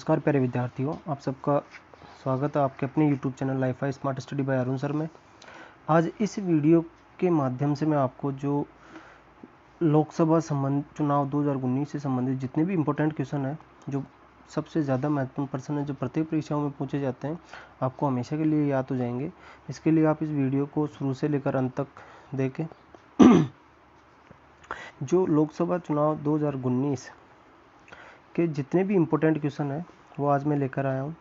नमस्कार प्यारे विद्यार्थियों, आप सबका स्वागत है आपके अपने YouTube channel life smart study bye Arun sir में। आज इस वीडियो के माध्यम से मैं आपको जो लोकसभा चुनाव 2019 से संबंधित जितने भी इम्पोर्टेंट क्वेश्चन हैं, जो सबसे ज़्यादा महत्वपूर्ण प्रश्न है, जो प्रत्येक परीक्षाओं में पूछे जाते हैं, आपको हमेशा के लिए याद हो जाएंगे। इसके लिए आप इस वीडियो को शुरू से लेकर अंत तक देखें। जो लोकसभा चुनाव 2019 के जितने भी इम्पोर्टेंट क्वेश्चन हैं वो आज मैं लेकर आया हूँ।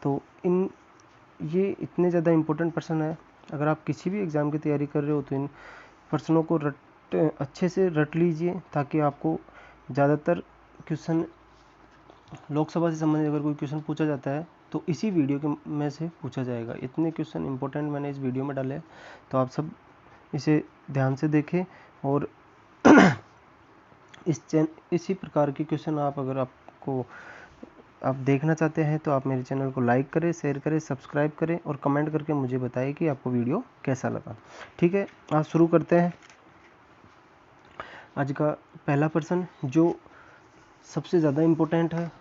तो ये इतने ज़्यादा इम्पोर्टेंट प्रश्न है, अगर आप किसी भी एग्ज़ाम की तैयारी कर रहे हो तो इन प्रश्नों को अच्छे से रट लीजिए, ताकि आपको ज़्यादातर क्वेश्चन लोकसभा से संबंधित अगर कोई क्वेश्चन पूछा जाता है तो इसी वीडियो के में से पूछा जाएगा। इतने क्वेश्चन इंपॉर्टेंट मैंने इस वीडियो में डाले हैं, तो आप सब इसे ध्यान से देखें। और इसी प्रकार के क्वेश्चन अगर आप देखना चाहते हैं तो आप मेरे चैनल को लाइक करें, शेयर करें, सब्सक्राइब करें और कमेंट करके मुझे बताएं कि आपको वीडियो कैसा लगा। ठीक है, आज शुरू करते हैं। आज का पहला प्रश्न जो सबसे ज़्यादा इम्पोर्टेंट है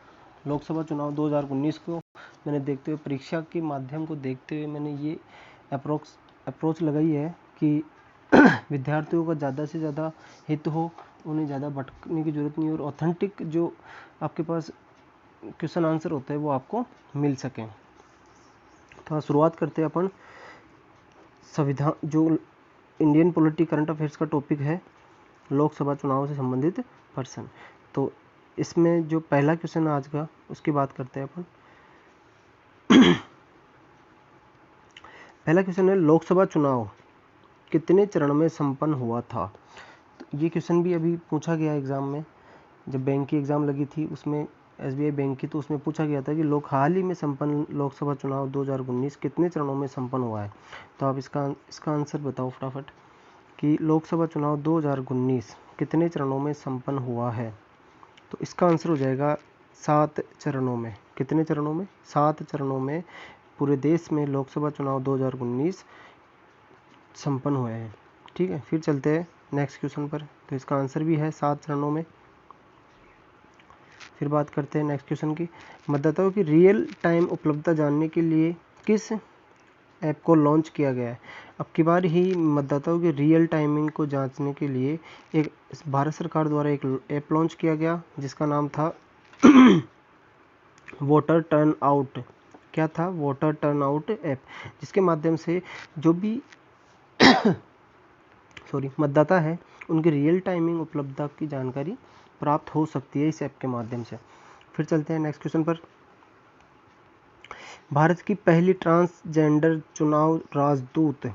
लोकसभा चुनाव 2019 को मैंने देखते हुए, परीक्षा के माध्यम को देखते हुए मैंने ये अप्रोच लगाई है कि विद्यार्थियों का ज़्यादा से ज़्यादा हित हो, उन्हें ज़्यादा भटकने की ज़रूरत नहीं, और ऑथेंटिक जो आपके पास क्वेश्चन आंसर होता है वो आपको मिल सकें। तो शुरुआत करते हैं अपन संविधान, जो इंडियन पॉलिटी करंट अफेयर्स का टॉपिक है, लोकसभा चुनाव से संबंधित प्रश्न। तो इसमें जो पहला क्वेश्चन है आज का, उसकी बात करते हैं अपन। पहला क्वेश्चन है, लोकसभा चुनाव कितने चरण में संपन्न हुआ था? तो ये क्वेश्चन भी अभी पूछा गया एग्जाम में, जब बैंक की एग्जाम लगी थी उसमें, SBI बैंक की, तो उसमें पूछा गया था कि हाल ही में संपन्न लोकसभा चुनाव 2019 कितने चरणों में संपन्न हुआ है। तो आप इसका आंसर बताओ फटाफट कि लोकसभा चुनाव 2019 कितने चरणों में संपन्न हुआ है। तो इसका आंसर हो जाएगा 7 चरणों में। कितने चरणों में? 7 चरणों में पूरे देश में लोकसभा चुनाव 2019 संपन्न हुए हैं। ठीक है, फिर चलते हैं नेक्स्ट क्वेश्चन पर। तो इसका आंसर भी है 7 चरणों में। फिर बात करते हैं नेक्स्ट क्वेश्चन की। मतदाताओं की रियल टाइम उपलब्धता जानने के लिए किस ऐप को लॉन्च किया गया है? अब की बार ही मतदाताओं की रियल टाइमिंग को जांचने के लिए एक भारत सरकार द्वारा एक ऐप लॉन्च किया गया, जिसका नाम था वोटर टर्न आउट। क्या था? वोटर टर्न आउट ऐप, जिसके माध्यम से जो भी मतदाता है उनकी रियल टाइमिंग उपलब्धता की जानकारी प्राप्त हो सकती है इस ऐप के माध्यम से। फिर चलते हैं नेक्स्ट क्वेश्चन पर। भारत की पहली ट्रांसजेंडर चुनाव राजदूत,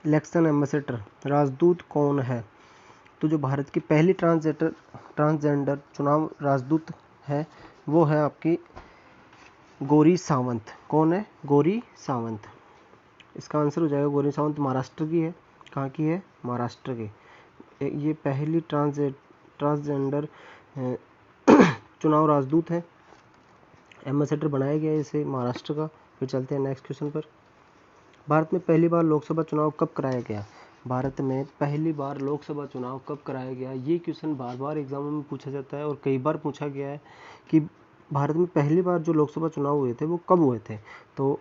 इलेक्शन एम्बेसडर, राजदूत कौन है? तो जो भारत की पहली ट्रांसजेंडर चुनाव राजदूत है वो है आपकी गौरी सावंत। कौन है? गौरी सावंत। इसका आंसर हो जाएगा गौरी सावंत। महाराष्ट्र की है। कहाँ की है? महाराष्ट्र की। ये पहली ट्रांसजेंडर चुनाव राजदूत है, एम्बेसडर बनाया गया है इसे महाराष्ट्र का। फिर चलते हैं नेक्स्ट क्वेश्चन पर। भारत में पहली बार लोकसभा चुनाव कब कराया गया? भारत में पहली बार लोकसभा चुनाव कब कराया गया? ये क्वेश्चन बार बार एग्जामों में पूछा जाता है और कई बार पूछा गया है कि भारत में पहली बार जो लोकसभा चुनाव हुए थे वो कब हुए थे। तो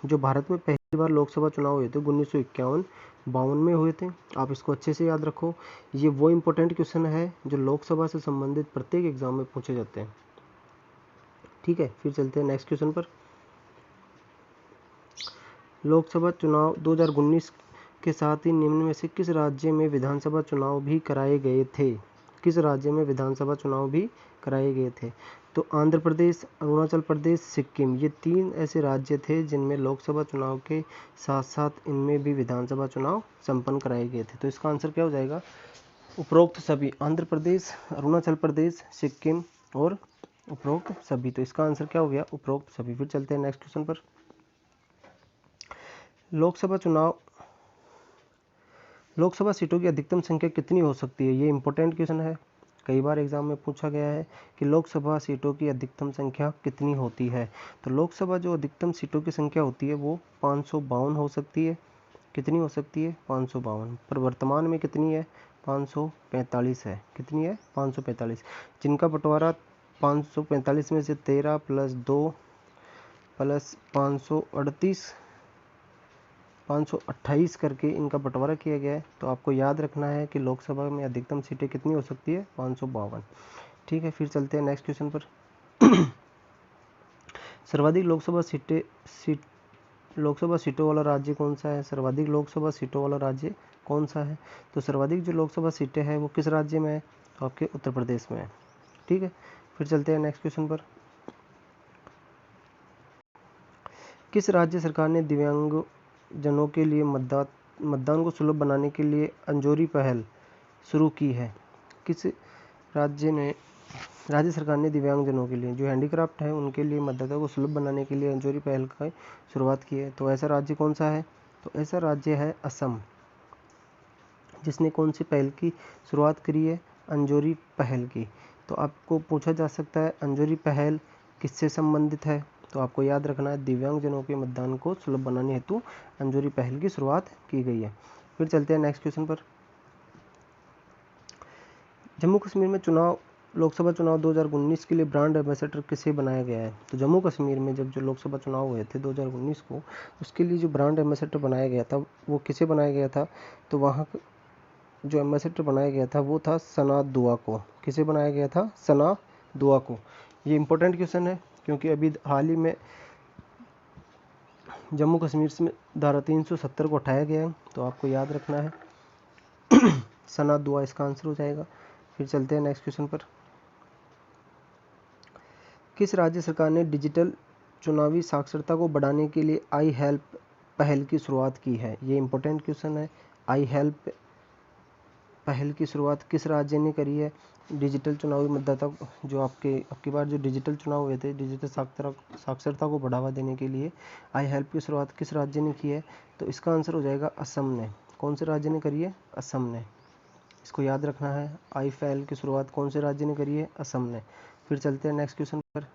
जो भारत में पहली बार लोकसभा चुनाव हुए थे 1951-52 में हुए थे। आप इसको अच्छे से याद रखो, ये वो इम्पोर्टेंट क्वेश्चन है जो लोकसभा से संबंधित प्रत्येक एग्जाम में पूछे जाते हैं। ठीक है, फिर चलते हैं नेक्स्ट क्वेश्चन पर। लोकसभा चुनाव 2019 के साथ ही निम्न में से किस राज्य में विधानसभा चुनाव भी कराए गए थे? किस राज्य में विधानसभा चुनाव भी कराए गए थे? तो आंध्र प्रदेश, अरुणाचल प्रदेश, सिक्किम, ये 3 ऐसे राज्य थे जिनमें लोकसभा चुनाव के साथ साथ इनमें भी विधानसभा चुनाव संपन्न कराए गए थे। तो इसका आंसर क्या हो जाएगा? उपरोक्त सभी। आंध्र प्रदेश, अरुणाचल प्रदेश, सिक्किम और उपरोक्त सभी। तो इसका आंसर क्या हो गया? उपरोक्त सभी। फिर चलते हैं नेक्स्ट क्वेश्चन पर। लोकसभा सीटों की अधिकतम संख्या कितनी हो सकती है? ये इंपॉर्टेंट क्वेश्चन है, कई बार एग्जाम में पूछा गया है कि लोकसभा सीटों की अधिकतम संख्या कितनी होती है। तो लोकसभा जो अधिकतम सीटों की संख्या होती है वो 552 हो सकती है। कितनी हो सकती है? 552। पर वर्तमान में कितनी है? 545 है। कितनी है? 545। जिनका बंटवारा 545 में से 13 प्लस 2 प्लस 528 करके इनका बंटवारा किया गया है। तो आपको याद रखना है कि लोकसभा में अधिकतम सीटें कितनी हो सकती है, 552। ठीक है, फिर चलते हैं नेक्स्ट क्वेश्चन पर। सर्वाधिक लोकसभा सीटों वाला राज्य कौन सा है? सर्वाधिक लोकसभा सीटों वाला राज्य कौन सा है? तो सर्वाधिक जो लोकसभा सीटें हैं वो किस राज्य में है? तो आपके उत्तर प्रदेश में है। ठीक है, फिर चलते हैं नेक्स्ट क्वेश्चन पर। किस राज्य सरकार ने दिव्यांग जनों के लिए मतदान को सुलभ बनाने के लिए अंजोरी पहल शुरू की है? किस राज्य सरकार ने दिव्यांगजनों के लिए, जो हैंडीक्राफ्ट है, उनके लिए मतदाता को सुलभ बनाने के लिए अंजोरी पहल की शुरुआत की है? तो ऐसा राज्य कौन सा है? तो ऐसा राज्य है असम, जिसने कौन सी पहल की शुरुआत करी है? अंजोरी पहल की। तो आपको पूछा जा सकता है अंजोरी पहल किससे संबंधित है? तो आपको याद रखना है दिव्यांगजनों के मतदान को सुलभ बनाने हेतु अंजोरी पहल की शुरुआत की गई है। फिर चलते हैं नेक्स्ट क्वेश्चन पर। जम्मू कश्मीर में लोकसभा चुनाव 2019 के लिए ब्रांड एम्बेसडर किसे बनाया गया है? तो जम्मू कश्मीर में जब जो लोकसभा चुनाव हुए थे 2019 को, उसके लिए जो ब्रांड एम्बेसडर बनाया गया था वो किसे बनाया गया था? तो वहाँ जो एम्बेसडर बनाया गया था वो था सना दुआ को। किसे बनाया गया था? सना दुआ को। ये इंपॉर्टेंट क्वेश्चन है क्योंकि अभी हाल ही में जम्मू कश्मीर में धारा 370 को हटाया गया है, तो आपको याद रखना है सना दुआ इसका आंसर हो जाएगा। फिर चलते हैं नेक्स्ट क्वेश्चन पर। किस राज्य सरकार ने डिजिटल चुनावी साक्षरता को बढ़ाने के लिए आई हेल्प पहल की शुरुआत की है? ये इंपॉर्टेंट क्वेश्चन है। आई हेल्प पहल की शुरुआत किस राज्य ने करी है? डिजिटल चुनावी मतदाता जो आपकी बार जो डिजिटल चुनाव हुए थे, डिजिटल साक्षरता को बढ़ावा देने के लिए आई हेल्प की शुरुआत किस राज्य ने की है? तो इसका आंसर हो जाएगा असम ने। कौन से राज्य ने करी है? असम ने। इसको याद रखना है, आई पहल की शुरुआत कौन से राज्य ने करी है? असम ने। फिर चलते हैं नेक्स्ट क्वेश्चन पर।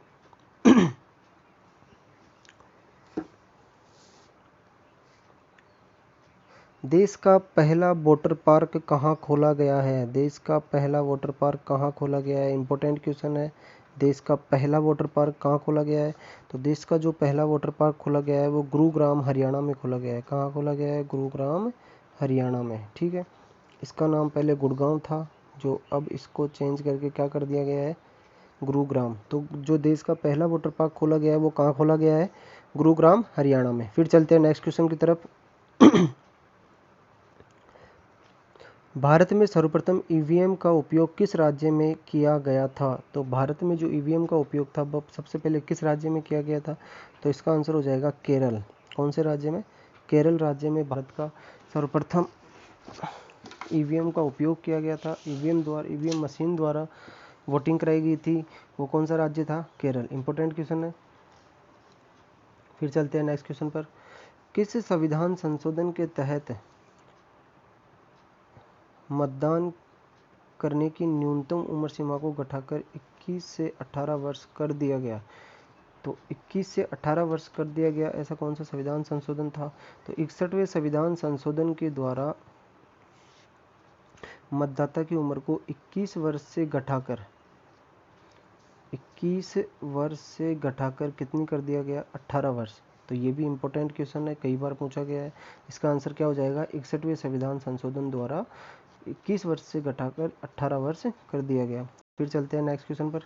देश का पहला वाटर पार्क कहाँ खोला गया है? देश का पहला वाटर पार्क कहाँ खोला गया है? इंपॉर्टेंट क्वेश्चन है। देश का पहला वाटर पार्क कहाँ खोला गया है? तो देश का जो पहला वाटर पार्क खोला गया है वो गुरुग्राम हरियाणा में खोला गया है। कहाँ खोला गया है? गुरुग्राम हरियाणा में। ठीक है, इसका नाम पहले गुड़गांव था, जो अब इसको चेंज करके क्या कर दिया गया है? गुरुग्राम। तो जो देश का पहला वाटर पार्क खोला गया है वो कहाँ खोला गया है? गुरुग्राम हरियाणा में। फिर चलते हैं नेक्स्ट क्वेश्चन की तरफ। भारत में सर्वप्रथम ईवीएम का उपयोग किस राज्य में किया गया था? तो भारत में जो ईवीएम का उपयोग था वो सबसे पहले किस राज्य में किया गया था? तो इसका आंसर हो जाएगा केरल। कौन से राज्य में? केरल राज्य में भारत का सर्वप्रथम ईवीएम का उपयोग किया गया था। ईवीएम मशीन द्वारा वोटिंग कराई गई थी। वो कौन सा राज्य था? केरल। इंपॉर्टेंट क्वेश्चन है। फिर चलते हैं नेक्स्ट क्वेश्चन पर। किस संविधान संशोधन के तहत मतदान करने की न्यूनतम उम्र सीमा को घटाकर 21 से 18 वर्ष कर दिया गया? तो 21 से 18 वर्ष कर दिया गया, ऐसा कौन सा संविधान संशोधन था? तो 61वें संविधान संशोधन के द्वारा मतदाता की उम्र को 21 वर्ष से घटाकर कितनी कर दिया गया? 18 वर्ष। तो ये भी इंपॉर्टेंट क्वेश्चन है, कई बार पूछा गया है। इसका आंसर क्या हो जाएगा? 61वें संविधान संशोधन द्वारा 21 वर्ष से घटाकर 18 वर्ष कर दिया गया। फिर चलते हैं नेक्स्ट क्वेश्चन पर।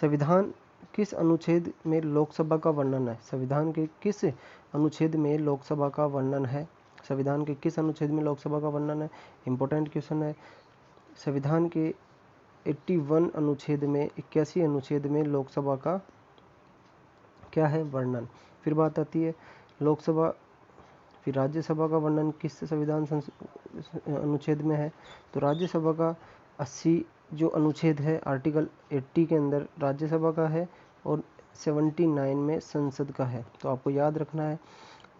संविधान किस अनुच्छेद में लोकसभा का वर्णन है? संविधान के किस अनुच्छेद में लोकसभा का वर्णन है? संविधान के किस अनुच्छेद में लोकसभा का वर्णन है? इंपॉर्टेंट क्वेश्चन है। संविधान के 81 अनुच्छेद में 81 अनुच्छेद में लोकसभा का क्या है? वर्णन। फिर बात आती है लोकसभा, फिर राज्यसभा का वर्णन किस संविधान अनुच्छेद में है? तो राज्यसभा का 80 जो अनुच्छेद है आर्टिकल 80 के अंदर राज्यसभा का है और 79 में संसद का है। तो आपको याद रखना है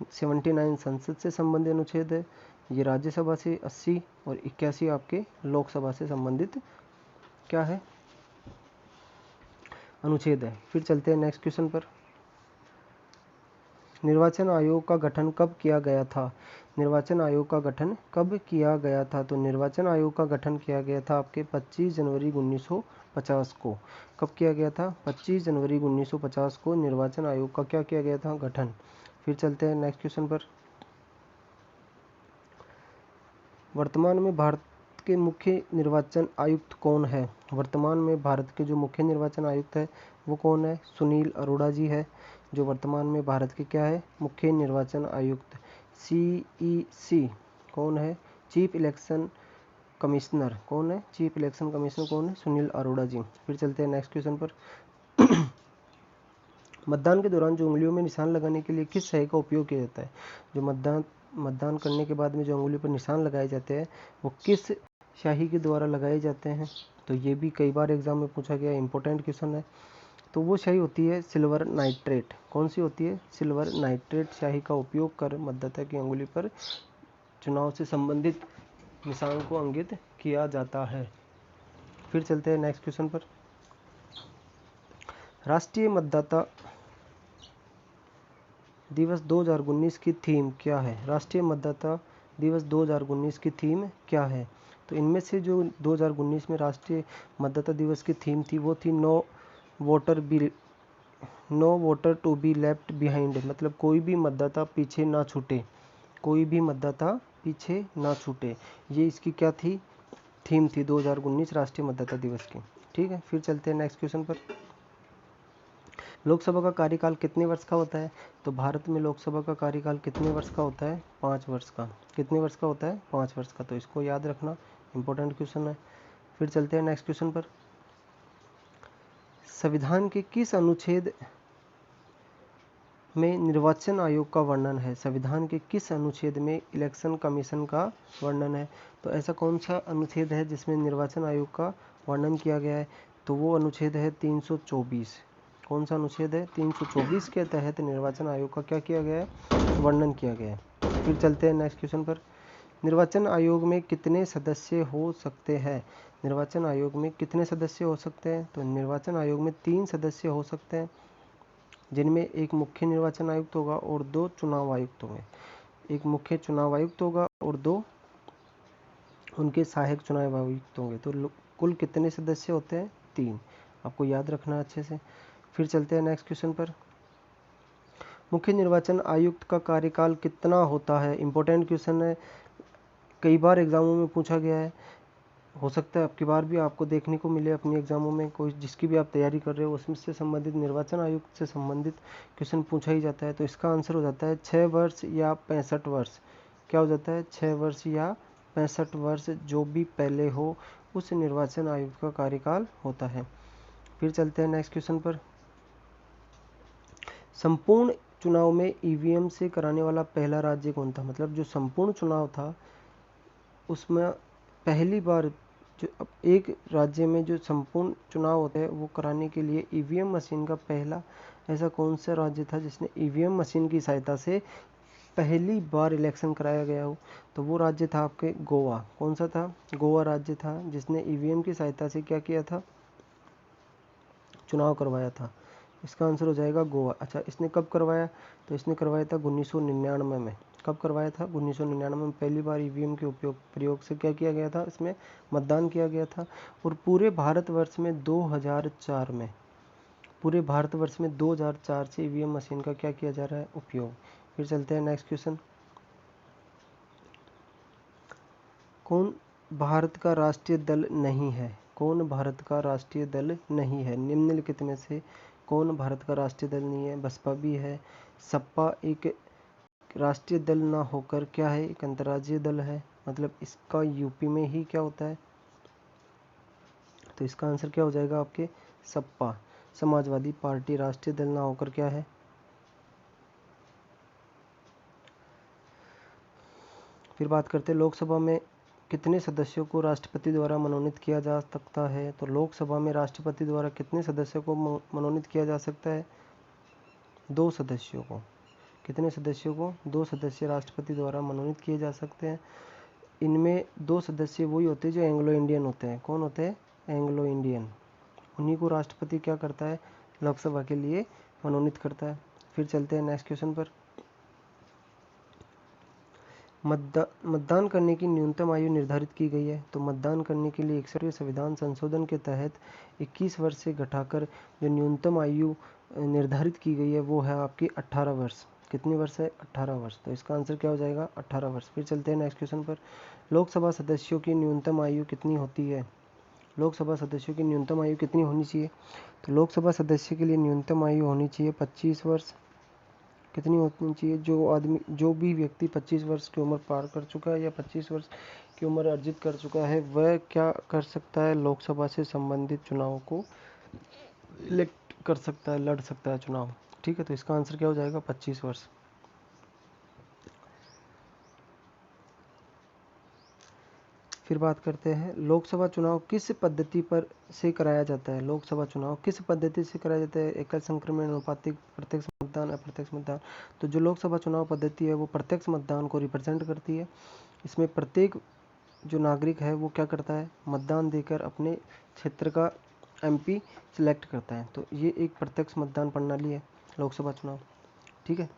79 संसद से संबंधित अनुच्छेद है, ये राज्यसभा से 80 और 81 आपके लोकसभा से संबंधित क्या है? अनुच्छेद है। फिर चलते हैं नेक्स्ट क्वेश्चन पर। निर्वाचन आयोग का गठन कब किया गया था? निर्वाचन आयोग का गठन कब किया गया था? तो निर्वाचन आयोग का गठन किया गया था आपके 25 जनवरी 1950 को। कब किया गया था? 25 जनवरी 1950 को निर्वाचन आयोग का क्या किया गया था? गठन। फिर चलते हैं नेक्स्ट क्वेश्चन पर। वर्तमान में भारत के मुख्य निर्वाचन आयुक्त कौन है? वर्तमान में भारत के जो मुख्य निर्वाचन आयुक्त है वो कौन है? सुनील अरोड़ा जी है, जो वर्तमान में भारत के क्या है? मुख्य निर्वाचन आयुक्त। CEC कौन है? चीफ इलेक्शन कमिश्नर कौन है? चीफ इलेक्शन कमिश्नर कौन है? सुनील अरोड़ा जी। फिर चलते हैं नेक्स्ट क्वेश्चन पर। मतदान के दौरान जो उंगलियों में निशान लगाने के लिए किस स्याही का उपयोग किया जाता है? जो मतदान करने के बाद में जो उंगली पर निशान लगाए जाते हैं वो किस स्याही के द्वारा लगाए जाते हैं? तो ये भी कई बार एग्जाम में पूछा गया इंपॉर्टेंट क्वेश्चन है। तो वो स्याही होती है सिल्वर नाइट्रेट। कौन सी होती है? सिल्वर नाइट्रेट स्याही का उपयोग कर मतदाता की उंगली पर चुनाव से संबंधित निशान को अंकित किया जाता है। फिर चलते हैं नेक्स्ट क्वेश्चन पर। राष्ट्रीय मतदाता दिवस 2019 की थीम क्या है? राष्ट्रीय मतदाता दिवस 2019 की थीम क्या है? तो इनमें से जो 2019 में राष्ट्रीय मतदाता दिवस की थीम थी वो थी no voter to be left behind, मतलब कोई भी मतदाता पीछे ना छूटे, कोई भी मतदाता पीछे ना छूटे। ये इसकी क्या थी? थीम थी 2019 राष्ट्रीय मतदाता दिवस की। ठीक है, फिर चलते हैं नेक्स्ट क्वेश्चन पर। लोकसभा का कार्यकाल कितने वर्ष का होता है? तो भारत में लोकसभा का कार्यकाल कितने वर्ष का होता है? 5 वर्ष का। कितने वर्ष का होता है? 5 वर्ष का। तो इसको याद रखना, इंपॉर्टेंट क्वेश्चन है। फिर चलते हैं नेक्स्ट क्वेश्चन पर। संविधान के किस अनुच्छेद में निर्वाचन आयोग का वर्णन है? संविधान के किस अनुच्छेद में इलेक्शन कमीशन का वर्णन है? तो ऐसा कौन सा अनुच्छेद है जिसमें निर्वाचन आयोग का वर्णन किया गया है? तो वो अनुच्छेद है 324। कौन सा अनुच्छेद है? 324 के तहत निर्वाचन आयोग का क्या किया गया है? वर्णन किया गया है। फिर चलते हैं नेक्स्ट क्वेश्चन पर। निर्वाचन आयोग में कितने सदस्य हो सकते हैं? निर्वाचन आयोग में कितने सदस्य हो सकते हैं? तो निर्वाचन आयोग में 3 सदस्य हो सकते हैं, जिनमें एक मुख्य निर्वाचन आयुक्त होगा और 2 चुनाव आयुक्त होंगे। एक मुख्य चुनाव आयुक्त होगा और 2 उनके सहायक चुनाव आयुक्त होंगे। तो कुल कितने सदस्य होते हैं? 3। आपको याद रखना अच्छे से। फिर चलते हैं नेक्स्ट क्वेश्चन पर। मुख्य निर्वाचन आयुक्त का कार्यकाल कितना होता है? इंपॉर्टेंट क्वेश्चन है, कई बार एग्जामों में पूछा गया है। हो सकता है आपकी बार भी आपको देखने को मिले अपनी एग्जामों में, कोई जिसकी भी आप तैयारी कर रहे हो उसमें से संबंधित निर्वाचन आयुक्त से संबंधित क्वेश्चन पूछा ही जाता है। तो इसका आंसर हो जाता है 6 वर्ष या 65 वर्ष। क्या हो जाता है? 6 वर्ष या 65 वर्ष, जो भी पहले हो उस निर्वाचन आयुक्त का कार्यकाल होता है। फिर चलते हैं नेक्स्ट क्वेश्चन पर। संपूर्ण चुनाव में ईवीएम से कराने वाला पहला राज्य कौन था? मतलब जो संपूर्ण चुनाव था उसमें पहली बार जो एक राज्य में जो संपूर्ण चुनाव होते हैं वो कराने के लिए ईवीएम मशीन का पहला ऐसा कौन सा राज्य था जिसने ईवीएम मशीन की सहायता से पहली बार इलेक्शन कराया गया हो? तो वो राज्य था आपके गोवा। कौन सा था? गोवा राज्य था जिसने ईवीएम की सहायता से क्या किया था? चुनाव करवाया था। इसका आंसर हो जाएगा गोवा। अच्छा, इसने कब करवाया? तो इसने करवाया था 1999 में। कब करवाया था? 1999 में पहली बार ईवीएम के प्रयोग से क्या किया गया था? इसमें मतदान किया गया था। और पूरे भारतवर्ष में 2004 में, पूरे भारतवर्ष में 2004 से ईवीएम मशीन का क्या किया जा रहा है? उपयोग। फिर चलते हैं नेक्स्ट क्वेश्चन। कौन भारत का राष्ट्रीय दल नहीं है? कौन भारत का राष्ट्रीय दल नहीं है? निम्नलिखित में से कौन भारत का राष्ट्रीय दल नहीं है? बसपा भी है, सपा एक राष्ट्रीय दल ना होकर क्या है? एक अंतर्राज्यीय दल है। मतलब इसका यूपी में ही क्या होता है? तो इसका आंसर क्या हो जाएगा आपके? सपा, समाजवादी पार्टी राष्ट्रीय दल ना होकर क्या है? फिर बात करते हैं लोकसभा में कितने सदस्यों को राष्ट्रपति द्वारा मनोनीत किया जा सकता है? तो लोकसभा में राष्ट्रपति द्वारा कितने सदस्यों को मनोनीत किया जा सकता है? 2 सदस्यों को। कितने सदस्यों को? 2 सदस्य राष्ट्रपति द्वारा मनोनीत किए जा सकते हैं। इनमें 2 सदस्य वही होते हैं जो एंग्लो इंडियन होते हैं। कौन होते हैं? Anglo Indian. उन्हीं को राष्ट्रपति क्या करता है? लोकसभा के लिए मनोनीत करता है। फिर चलते हैं नेक्स्ट क्वेश्चन पर। मतदान करने की न्यूनतम आयु निर्धारित की गई है। तो मतदान करने के लिए 61वें संविधान संशोधन के तहत 21 वर्ष से घटाकर जो न्यूनतम आयु निर्धारित की गई है वो है आपकी 18 वर्ष। कितनी वर्ष है? 18 वर्ष। तो इसका आंसर क्या हो जाएगा? 18 वर्ष। फिर चलते हैं नेक्स्ट क्वेश्चन पर। लोकसभा सदस्यों की न्यूनतम आयु कितनी होती है? लोकसभा सदस्यों की न्यूनतम आयु कितनी होनी चाहिए? तो लोकसभा सदस्य के लिए न्यूनतम आयु होनी चाहिए 25 वर्ष। कितनी होनी चाहिए? जो भी व्यक्ति 25 वर्ष की उम्र पार कर चुका है या 25 वर्ष की उम्र अर्जित कर चुका है वह क्या कर सकता है? लोकसभा से संबंधित चुनाव को इलेक्ट कर सकता है, लड़ सकता है चुनाव। ठीक है, तो इसका आंसर क्या हो जाएगा? 25 वर्ष। फिर बात करते हैं लोकसभा चुनाव किस पद्धति पर से कराया जाता है? लोकसभा चुनाव किस पद्धति से कराया जाता है? एकल संक्रमण, अनुपातिक, प्रत्यक्ष मतदान, अप्रत्यक्ष मतदान। तो जो लोकसभा चुनाव पद्धति है वो प्रत्यक्ष मतदान को रिप्रेजेंट करती है। इसमें प्रत्येक जो नागरिक है वो क्या करता है? मतदान देकर अपने क्षेत्र का MP सिलेक्ट करता है। तो ये एक प्रत्यक्ष मतदान प्रणाली है लोकसभा चुनाव। ठीक है,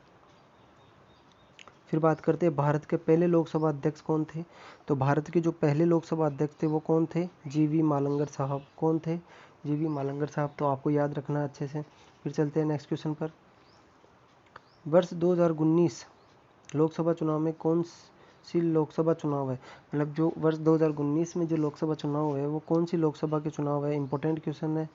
फिर बात करते हैं भारत के पहले लोकसभा अध्यक्ष कौन थे? तो भारत के जो पहले लोकसभा अध्यक्ष थे वो कौन थे? GV मालंगर साहब। कौन थे? GV मालंगर साहब। तो आपको याद रखना है अच्छे से। फिर चलते हैं नेक्स्ट क्वेश्चन पर। वर्ष 2019 लोकसभा चुनाव में कौन सी लोकसभा चुनाव है? मतलब जो वर्ष 2019 में जो लोकसभा चुनाव है वो कौन सी लोकसभा के चुनाव है? इंपॉर्टेंट क्वेश्चन है।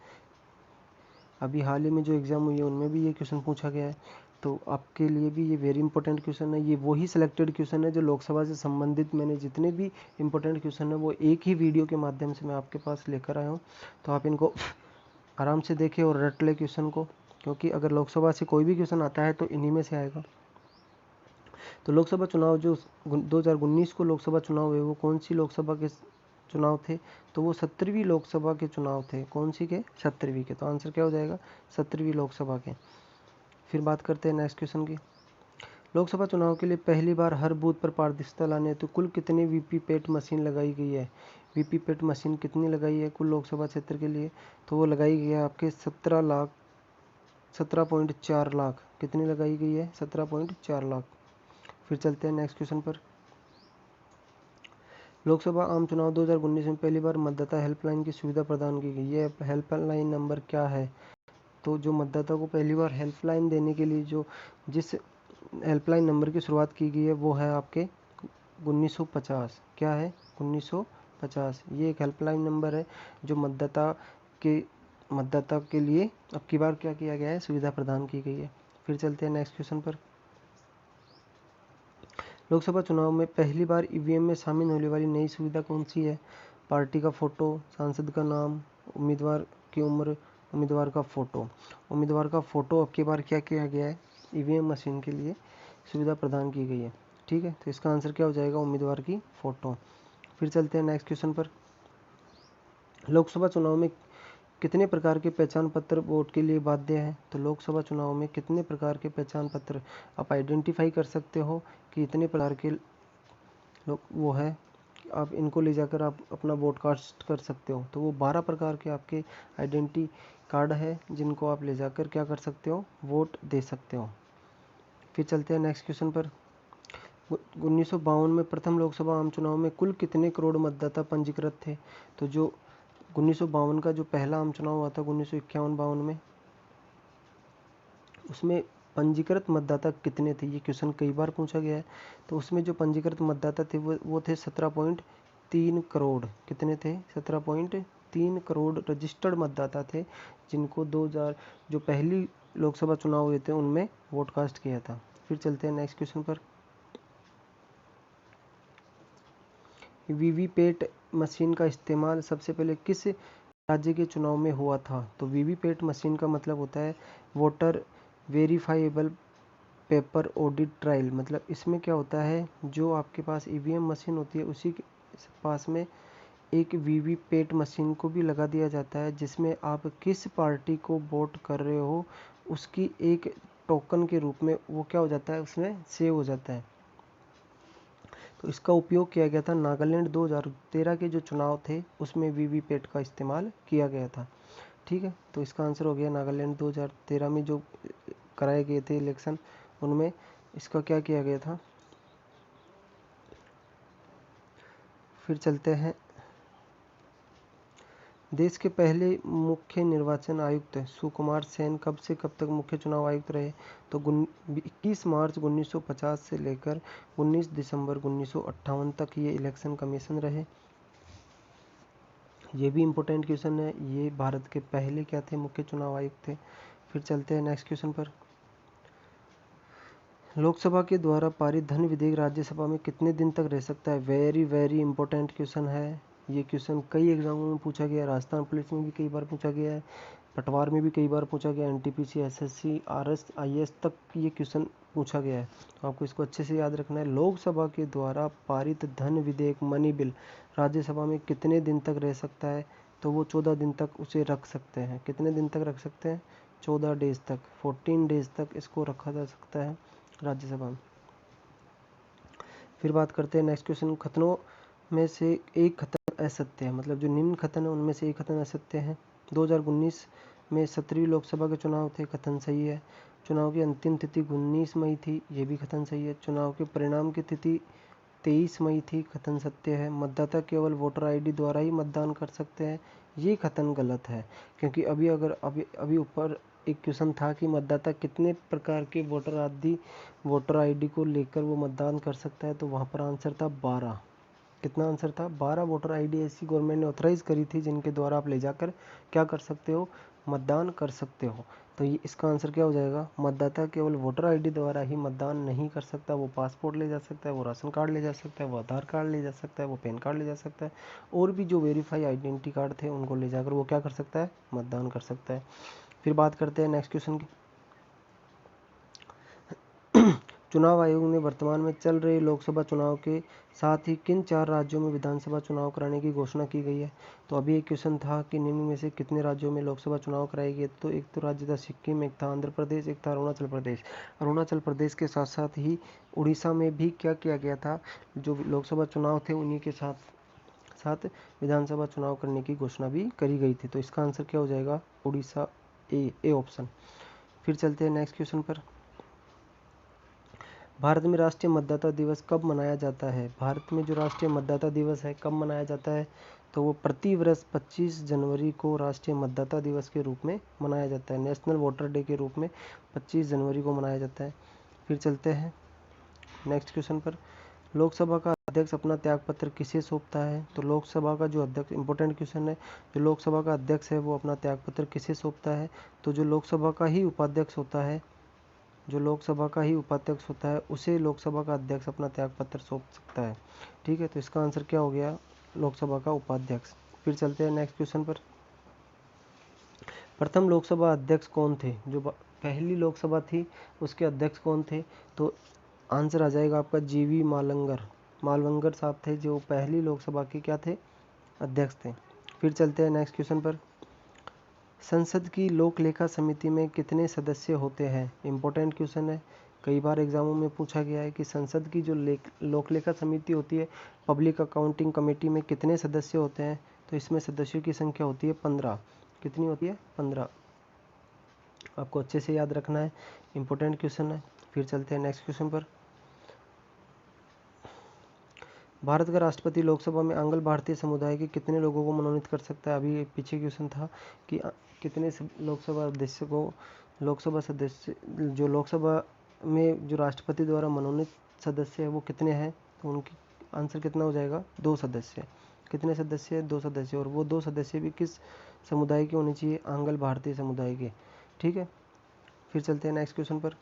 अभी हाल ही में जो एग्जाम हुई है उनमें भी ये क्वेश्चन पूछा गया है, तो आपके लिए भी ये वेरी इंपॉर्टेंट क्वेश्चन है। ये वही सिलेक्टेड क्वेश्चन है जो लोकसभा से संबंधित मैंने जितने भी इंपॉर्टेंट क्वेश्चन है वो एक ही वीडियो के माध्यम से मैं आपके पास लेकर आया हूँ। तो आप इनको आराम से देखें और रट ले क्वेश्चन को, क्योंकि अगर लोकसभा से कोई भी क्वेश्चन आता है तो इन्हीं में से आएगा। तो लोकसभा चुनाव जो 2019 को लोकसभा चुनाव है वो कौन सी लोकसभा के चुनाव थे? तो वो 17वीं लोकसभा के चुनाव थे। कौन सी के? 17वीं के। तो आंसर क्या हो जाएगा? 17वीं लोकसभा के। फिर बात करते हैं नेक्स्ट क्वेश्चन की। लोकसभा चुनाव के लिए पहली बार हर बूथ पर पारदर्शिता लाने हेतु कुल कितनी वीवीपैट मशीन लगाई गई है? वीवीपैट मशीन कितनी लगाई है कुल लोकसभा क्षेत्र के लिए? तो वो लगाई गई है आपके 17.4 लाख। कितनी लगाई गई है? 17.4 लाख। फिर चलते हैं नेक्स्ट क्वेश्चन पर। लोकसभा आम चुनाव 2019 में पहली बार मतदाता हेल्पलाइन की सुविधा प्रदान की गई है। हेल्पलाइन नंबर क्या है? तो जो मतदाता को पहली बार हेल्पलाइन देने के लिए जिस हेल्पलाइन नंबर की शुरुआत की गई है वो है आपके 1950। क्या है? 1950। ये एक हेल्पलाइन नंबर है जो मतदाता के लिए अब की बार क्या किया गया है? सुविधा प्रदान की गई है। फिर चलते हैं नेक्स्ट क्वेश्चन पर। लोकसभा चुनाव में पहली बार EVM में शामिल होने वाली नई सुविधा कौन सी है? पार्टी का फोटो, सांसद का नाम, उम्मीदवार की उम्र, उम्मीदवार का फोटो। उम्मीदवार का फोटो अब की बार क्या किया गया है? EVM मशीन के लिए सुविधा प्रदान की गई है। ठीक है, तो इसका आंसर क्या हो जाएगा? उम्मीदवार की फोटो। फिर चलते हैं नेक्स्ट क्वेश्चन पर। लोकसभा चुनाव में कितने प्रकार के पहचान पत्र वोट के लिए बाध्य है? तो लोकसभा चुनाव में कितने प्रकार के पहचान पत्र आप आइडेंटिफाई कर सकते हो कि इतने प्रकार के लोग वो है, आप इनको ले जाकर आप अपना वोट कास्ट कर सकते हो। तो वो 12 प्रकार के आपके आइडेंटिटी कार्ड है जिनको आप ले जाकर क्या कर सकते हो? वोट दे सकते हो। फिर चलते हैं नेक्स्ट क्वेश्चन पर। 1952 में प्रथम लोकसभा आम चुनाव में कुल कितने करोड़ मतदाता पंजीकृत थे? तो जो 1952 का जो पहला आम चुनाव हुआ था 1951-52 में, उसमें पंजीकृत मतदाता कितने थे? ये क्वेश्चन कई बार पूछा गया है। तो उसमें जो पंजीकृत मतदाता थे वो थे 17.3 करोड़। कितने थे? 17.3 करोड़ रजिस्टर्ड मतदाता थे जिनको 2000 जो पहली लोकसभा चुनाव हुए थे उनमें वोट कास्ट किया था। फिर चलते हैं नेक्स्ट क्वेश्चन पर। वीवीपैट मशीन का इस्तेमाल सबसे पहले किस राज्य के चुनाव में हुआ था? तो वीवीपैट मशीन का मतलब होता है voter verifiable paper audit trial. मतलब इसमें क्या होता है, जो आपके पास EVM मशीन होती है उसी के पास में एक वीवीपैट मशीन को भी लगा दिया जाता है जिसमें आप किस पार्टी को वोट कर रहे हो उसकी एक टोकन के रूप में वो क्या हो जाता है, उसमें सेव हो जाता है। तो इसका उपयोग किया गया था नागालैंड 2013 के जो चुनाव थे उसमें वीवीपैट का इस्तेमाल किया गया था। ठीक है, तो इसका आंसर हो गया नागालैंड 2013 में जो कराए गए थे इलेक्शन, उनमें इसका क्या किया गया था। फिर चलते हैं, देश के पहले मुख्य निर्वाचन आयुक्त सुकुमार सेन कब से कब तक मुख्य चुनाव आयुक्त रहे, तो 21 मार्च 1950 से लेकर 19 दिसंबर 1958 तक ये इलेक्शन कमीशन रहे। ये भी इम्पोर्टेंट क्वेश्चन है, ये भारत के पहले क्या थे, मुख्य चुनाव आयुक्त थे। फिर चलते हैं नेक्स्ट क्वेश्चन पर, लोकसभा के द्वारा पारित धन विधेयक राज्यसभा में कितने दिन तक रह सकता है। वेरी वेरी इंपॉर्टेंट क्वेश्चन है, ये क्वेश्चन कई एग्जामों में पूछा गया है, राजस्थान पुलिस में भी कई बार पूछा गया है, पटवार में भी कई बार पूछा गया, एनटीपीसी, एसएससी, आरएस, आईएएस तक ये क्वेश्चन पूछा गया है, तो आपको इसको अच्छे से याद रखना है। लोकसभा के द्वारा पारित धन विधेयक मनी बिल राज्यसभा में कितने दिन तक रह सकता है, तो वो 14 दिन तक उसे रख सकते हैं। कितने दिन तक रख सकते हैं, 14 डेज तक, 14 डेज तक इसको रखा जा सकता है राज्यसभा में। फिर बात करते हैं नेक्स्ट क्वेश्चन, कथनों में से एक कथन असत्य है, मतलब जो निम्न कथन है उनमें से एक कथन असत्य है। 2019 में 17वीं लोकसभा के चुनाव थे, कथन सही है। चुनाव की अंतिम तिथि 19 मई थी, ये भी कथन सही है। चुनाव के परिणाम की तिथि 23 मई थी, कथन सत्य है। मतदाता केवल वोटर आईडी द्वारा ही मतदान कर सकते हैं, ये कथन गलत है, क्योंकि अभी ऊपर एक क्वेश्चन था कि मतदाता कितने प्रकार के वोटर आईडी को लेकर वो मतदान कर सकता है, तो वहाँ पर आंसर था 12। कितना आंसर था, 12 वोटर आईडी ऐसी गवर्नमेंट ने ऑथराइज करी थी जिनके द्वारा आप ले जाकर क्या कर सकते हो, मतदान कर सकते हो। तो ये इसका आंसर क्या हो जाएगा, मतदाता केवल वोटर आईडी द्वारा ही मतदान नहीं कर सकता, वो पासपोर्ट ले जा सकता है, वो राशन कार्ड ले जा सकता है, वो आधार कार्ड ले जा सकता है, वो पैन कार्ड ले जा सकता है, और भी जो वेरीफाई आइडेंटिटी कार्ड थे उनको ले जाकर वो क्या कर सकता है, मतदान कर सकता है। फिर बात करते हैं नेक्स्ट क्वेश्चन की, चुनाव आयोग ने वर्तमान में चल रहे लोकसभा चुनाव के साथ ही किन 4 राज्यों में विधानसभा चुनाव कराने की घोषणा की गई है। तो अभी एक क्वेश्चन था कि निम्न में से कितने राज्यों में लोकसभा चुनाव कराए गए, तो एक तो राज्य था सिक्किम, एक था आंध्र प्रदेश, एक था अरुणाचल प्रदेश। अरुणाचल प्रदेश के साथ साथ ही उड़ीसा में भी क्या किया गया था, जो लोकसभा चुनाव थे उन्हीं के साथ साथ विधानसभा चुनाव करने की घोषणा भी करी गई थी। तो इसका आंसर क्या हो जाएगा, उड़ीसा, ए ऑप्शन। फिर चलते हैं नेक्स्ट क्वेश्चन पर, भारत में राष्ट्रीय मतदाता दिवस कब मनाया जाता है। भारत में जो राष्ट्रीय मतदाता दिवस है कब मनाया जाता है, तो वो प्रति वर्ष 25 जनवरी को राष्ट्रीय मतदाता दिवस के रूप में मनाया जाता है, नेशनल वोटर डे के रूप में 25 जनवरी को मनाया जाता है। फिर चलते हैं नेक्स्ट क्वेश्चन पर, लोकसभा का अध्यक्ष अपना त्यागपत्र किसे सौंपता है। तो लोकसभा का जो अध्यक्ष, इंपॉर्टेंट क्वेश्चन है, जो लोकसभा का अध्यक्ष है वो अपना त्यागपत्र किसे सौंपता है, तो जो लोकसभा का ही उपाध्यक्ष होता है, जो लोकसभा का ही उपाध्यक्ष होता है उसे लोकसभा का अध्यक्ष अपना त्यागपत्र सौंप सकता है। ठीक है, तो इसका आंसर क्या हो गया, लोकसभा का उपाध्यक्ष। फिर चलते हैं नेक्स्ट क्वेश्चन पर, प्रथम लोकसभा अध्यक्ष कौन थे, जो पहली लोकसभा थी उसके अध्यक्ष कौन थे, तो आंसर आ जाएगा आपका जीवी मालवंगर साहब थे, जो पहली लोकसभा के क्या थे, अध्यक्ष थे। फिर चलते हैं नेक्स्ट क्वेश्चन पर, संसद की लोक लेखा समिति में कितने सदस्य होते हैं। इंपॉर्टेंट क्वेश्चन है, कई बार एग्जामों में पूछा गया है कि संसद की जो लोक लेखा समिति होती है, पब्लिक अकाउंटिंग कमेटी में कितने सदस्य होते हैं, तो इसमें सदस्यों की संख्या होती है 15। कितनी होती है, 15। आपको अच्छे से याद रखना है, इंपॉर्टेंट क्वेश्चन है। फिर चलते हैं नेक्स्ट क्वेश्चन पर, भारत का राष्ट्रपति लोकसभा में आंग्ल भारतीय समुदाय के कितने लोगों को मनोनीत कर सकता है। अभी एक पीछे क्वेश्चन था कि कितने लोकसभा सदस्य जो लोकसभा में जो राष्ट्रपति द्वारा मनोनीत सदस्य है वो कितने हैं, तो उनकी आंसर कितना हो जाएगा, 2 सदस्य। कितने सदस्य, 2 सदस्य, और वो 2 सदस्य भी किस समुदाय के होने चाहिए, आंग्ल भारतीय समुदाय के। ठीक है, फिर चलते हैं नेक्स्ट क्वेश्चन पर,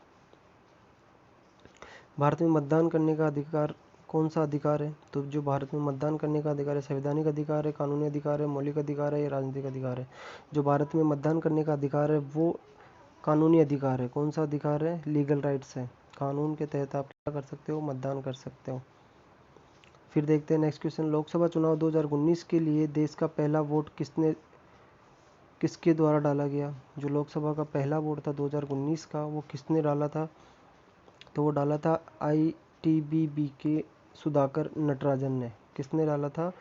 भारत में मतदान करने का अधिकार कौन सा अधिकार है, तो जो भारत में मतदान करने का अधिकार है, संवैधानिक अधिकार है, कानूनी अधिकार है, मौलिक अधिकार है या राजनीतिक अधिकार है। जो भारत में मतदान करने का अधिकार है वो कानूनी अधिकार है। कौन सा अधिकार है, लीगल राइट्स है, कानून के तहत आप क्या कर सकते हो, मतदान कर सकते हो। फिर देखते हैं नेक्स्ट क्वेश्चन, लोकसभा चुनाव 2019 के लिए देश का पहला वोट किसके द्वारा डाला गया। जो लोकसभा का पहला वोट था 2019 का, वो किसने डाला था, तो वो डाला था ITBP के सुधाकर नटराजन ने। किसने डाला था,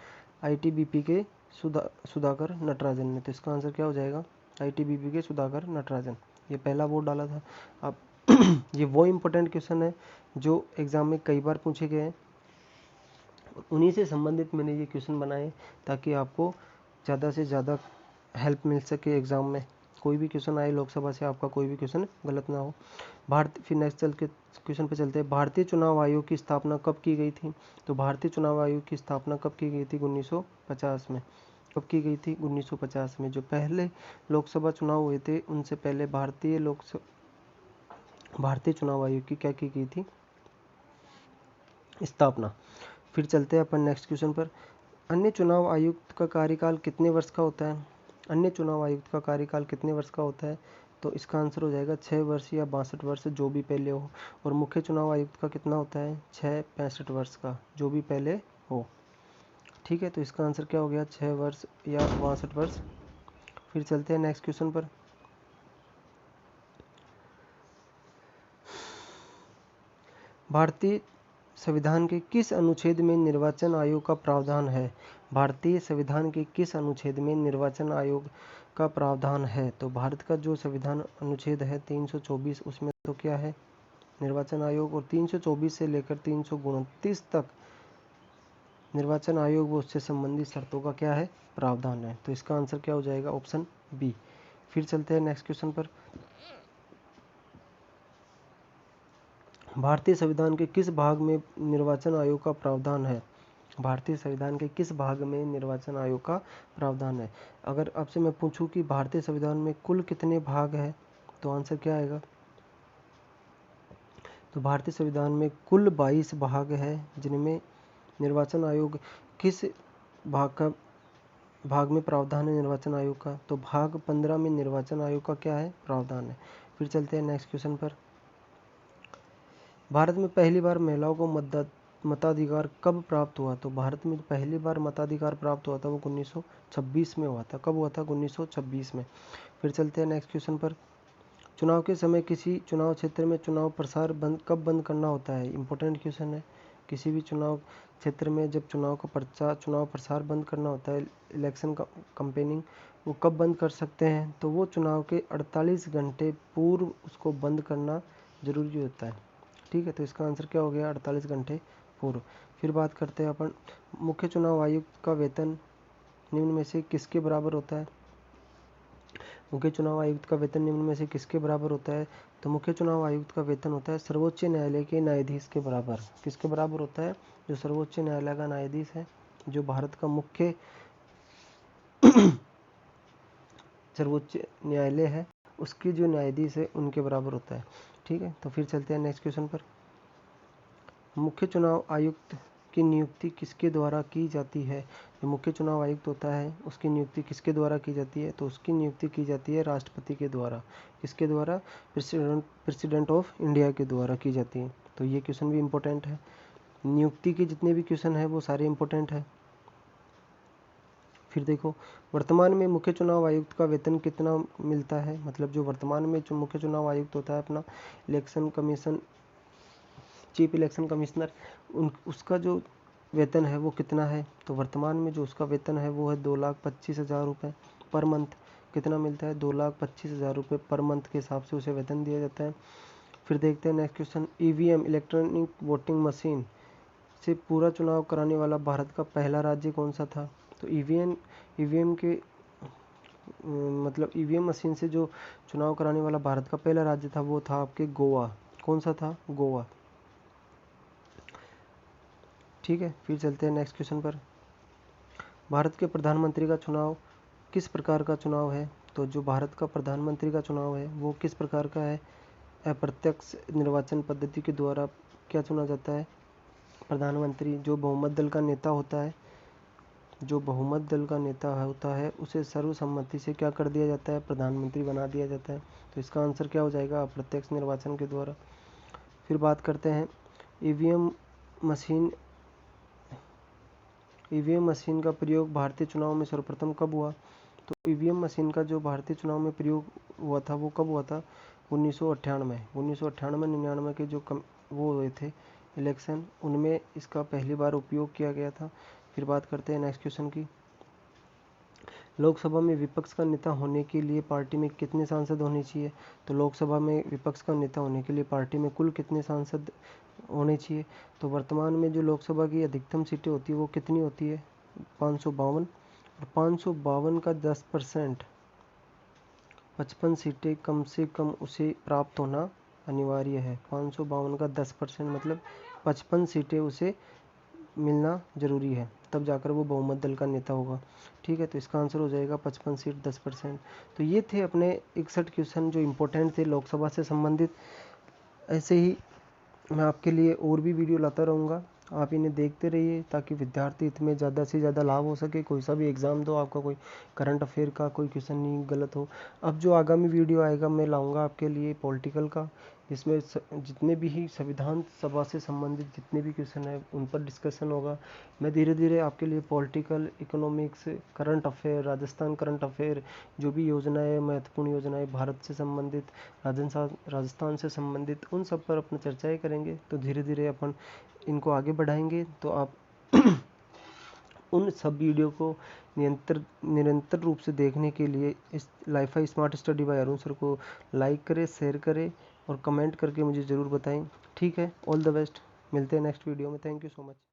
ITBP के सुधाकर नटराजन ने। तो इसका आंसर क्या हो जाएगा, ITBP के सुधाकर नटराजन। ये पहला वो डाला था। अब ये वो इम्पोर्टेंट क्वेश्चन है जो एग्ज़ाम में कई बार पूछे गए हैं, उन्हीं से संबंधित मैंने ये क्वेश्चन बनाए ताकि आपको ज़्यादा से ज़्यादा हेल्प मिल सके एग्ज़ाम में। कोई भी क्वेश्चन आए लोकसभा से, आपका कोई भी क्वेश्चन गलत ना हो। फिर नेक्स्ट चल के क्वेश्चन पे चलते हैं। भारतीय चुनाव आयोग की स्थापना कब की गई थी? तो भारतीय चुनाव आयोग की स्थापना कब की गई थी? 1950 में। कब की गई थी? 1950 में। जो पहले लोकसभा चुनाव हुए थे उनसे पहले भारतीय चुनाव आयोग की क्या की गई थी? स्थापना। फिर चलते हैं अपन नेक्स्ट क्वेश्चन पर। अन्य चुनाव आयुक्त का कार्यकाल कितने वर्ष का होता है? अन्य चुनाव आयुक्त का कार्यकाल कितने वर्ष का होता है? तो इसका आंसर हो जाएगा 6 वर्ष या 62 वर्ष, जो भी पहले हो। और मुख्य चुनाव आयुक्त का कितना होता है? 6 65 वर्ष का, जो भी पहले हो। ठीक है, तो इसका आंसर क्या हो गया? 6 वर्ष या 62 वर्ष। फिर चलते हैं नेक्स्ट क्वेश्चन पर। भारतीय संविधान के किस अनुच्छेद में निर्वाचन आयोग का प्रावधान है? भारतीय संविधान के किस अनुच्छेद में निर्वाचन आयोग का प्रावधान है? तो भारत का जो संविधान अनुच्छेद है 324, उसमें तो क्या है? निर्वाचन आयोग। और 324 से लेकर 329 तक निर्वाचन आयोग व उससे संबंधित शर्तों का क्या है? प्रावधान है। तो इसका आंसर क्या हो जाएगा? Option B. फिर चलते हैं नेक्स्ट क्वेश्चन पर। भारतीय संविधान के किस भाग में निर्वाचन आयोग का प्रावधान है? भारतीय संविधान के किस भाग में निर्वाचन आयोग का प्रावधान है? अगर आपसे मैं पूछूं कि भारतीय संविधान में कुल कितने भाग हैं, तो आंसर क्या आएगा? तो भारतीय संविधान में कुल 22 भाग है, जिनमें निर्वाचन आयोग किस भाग में प्रावधान है निर्वाचन आयोग का? तो भाग 15 में निर्वाचन आयोग का क्या है? प्रावधान है। फिर चलते हैं नेक्स्ट क्वेश्चन पर। भारत में पहली बार महिलाओं को मताधिकार कब प्राप्त हुआ? तो भारत में पहली बार मताधिकार प्राप्त हुआ था वो 1926 में हुआ था। कब हुआ था? 1926 में। फिर चलते हैं नेक्स्ट क्वेश्चन पर। चुनाव के समय किसी चुनाव क्षेत्र में चुनाव प्रसार कब बंद करना होता है? इंपॉर्टेंट क्वेश्चन है। किसी भी चुनाव क्षेत्र में जब चुनाव प्रसार बंद करना होता है, इलेक्शन का कंपेनिंग, वो कब बंद कर सकते हैं? तो वो चुनाव के 48 घंटे पूर्व उसको बंद करना जरूरी होता है। ठीक है, तो इसका आंसर क्या हो गया? 48 घंटे पूर्व। फिर बात करते हैं अपन, मुख्य चुनाव आयुक्त का वेतन निम्न में से किसके बराबर होता है? मुख्य चुनाव आयुक्त का वेतन निम्न में से किसके बराबर होता है? तो मुख्य चुनाव आयुक्त का वेतन होता है सर्वोच्च न्यायालय के न्यायाधीश के बराबर। किसके बराबर होता है? जो सर्वोच्च न्यायालय का न्यायाधीश है, जो भारत का मुख्य सर्वोच्च न्यायालय है, उसकी जो न्यायाधीश है उनके बराबर होता है। ठीक है, तो फिर चलते हैं नेक्स्ट क्वेश्चन पर। मुख्य चुनाव आयुक्त की नियुक्ति किसके द्वारा की जाती है? जो मुख्य चुनाव आयुक्त होता है उसकी नियुक्ति किसके द्वारा की जाती है? तो उसकी नियुक्ति की जाती है राष्ट्रपति के द्वारा। किसके द्वारा? प्रेसिडेंट ऑफ इंडिया के द्वारा की जाती है। तो ये क्वेश्चन भी इम्पोर्टेंट है। नियुक्ति के जितने भी क्वेश्चन है वो सारे इम्पोर्टेंट है। फिर देखो, वर्तमान में मुख्य चुनाव आयुक्त का वेतन कितना मिलता है? मतलब जो वर्तमान में जो मुख्य चुनाव आयुक्त होता है अपना election commission, chief election commissioner, उसका जो वेतन है वो कितना है? तो वर्तमान में जो उसका वेतन है वो है 2,25,000 रुपये पर मंथ। कितना मिलता है? 2,25,000 रुपये पर मंथ के हिसाब से उसे वेतन दिया जाता है। फिर देखते हैं next question. EVM electronic voting machine से पूरा चुनाव कराने वाला भारत का पहला राज्य कौन सा था? तो ईवीएम के मतलब ईवीएम मशीन से जो चुनाव कराने वाला भारत का पहला राज्य था वो था आपके गोवा। कौन सा था? गोवा। ठीक है, फिर चलते हैं नेक्स्ट क्वेश्चन पर। भारत के प्रधानमंत्री का चुनाव किस प्रकार का चुनाव है? तो जो भारत का प्रधानमंत्री का चुनाव है वो किस प्रकार का है? अप्रत्यक्ष निर्वाचन पद्धति के द्वारा क्या चुना जाता है? प्रधानमंत्री। जो बहुमत दल का नेता होता है, जो बहुमत दल का नेता होता है उसे सर्वसम्मति से क्या कर दिया जाता है? प्रधानमंत्री बना दिया जाता है। तो इसका आंसर क्या हो जाएगा? अप्रत्यक्ष निर्वाचन के द्वारा। फिर बात करते हैं ईवीएम मशीन का प्रयोग भारतीय चुनाव में सर्वप्रथम कब हुआ? तो ईवीएम मशीन का जो भारतीय चुनाव में प्रयोग हुआ था वो कब हुआ था? 1998। 1998-99 के जो वो हुए थे इलेक्शन, उनमें इसका पहली बार उपयोग किया गया था। फिर बात करते हैं नेक्स्ट क्वेश्चन की। लोकसभा में विपक्ष का नेता होने के लिए पार्टी में कितने सांसद होने चाहिए? तो लोकसभा में विपक्ष का नेता होने के लिए पार्टी में कुल कितने सांसद होने चाहिए? तो वर्तमान में जो लोकसभा की अधिकतम सीटें होती है वो कितनी होती है? 552। और 552 का 10% 55 सीटें कम से कम उसे प्राप्त होना अनिवार्य है। 552 का 10% मतलब 55 सीटें उसे मिलना ज़रूरी है, तब जाकर वो बहुमत दल का नेता होगा। ठीक है, तो इसका आंसर हो जाएगा 55 सीट 10%। तो ये थे अपने 61 क्वेश्चन जो इम्पोर्टेंट थे लोकसभा से संबंधित। ऐसे ही मैं आपके लिए और भी वीडियो लाता रहूँगा, आप इन्हें देखते रहिए ताकि विद्यार्थी हित में ज़्यादा से ज़्यादा लाभ हो सके। कोई सा भी एग्ज़ाम दो, आपका कोई करंट अफेयर का कोई क्वेश्चन नहीं गलत हो। अब जो आगामी वीडियो आएगा मैं लाऊंगा आपके लिए पॉलिटिकल का, जिसमें जितने भी ही संविधान सभा से संबंधित जितने भी क्वेश्चन है उन पर डिस्कशन होगा। मैं धीरे धीरे आपके लिए political, economics, current affair, Rajasthan current affair, जो भी योजनाएं, महत्वपूर्ण योजनाएं भारत से संबंधित, राजस्थान से संबंधित, उन सब पर अपनी चर्चाएं करेंगे। तो धीरे धीरे अपन इनको आगे बढ़ाएंगे। तो आप उन सब वीडियो को निरंतर रूप से देखने के लिए इस Li-Fi smart study bye Arun sir को लाइक करें, शेयर करें और कमेंट करके मुझे ज़रूर बताएं। ठीक है, ऑल द बेस्ट, मिलते हैं नेक्स्ट वीडियो में। Thank you so much.